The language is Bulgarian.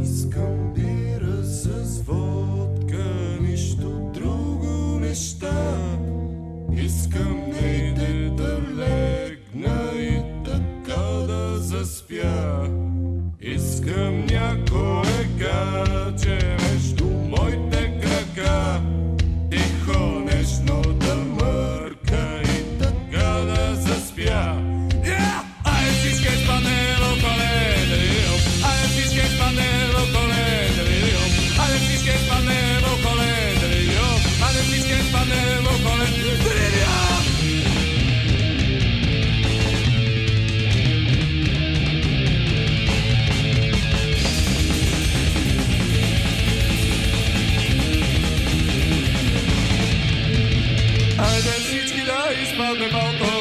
Искам бира с водка, нищо друго не ща. Искам nejде да легна и така да заспя. Искам някое гадже между моите крака, тихо нежно да мърка и така да заспя. Ай, всички спанело коледрио, ай, всички спанело коледрио, ай, всички спанело коледрио, ай, всички спанело коледрио. Айде всички да изпаднем малко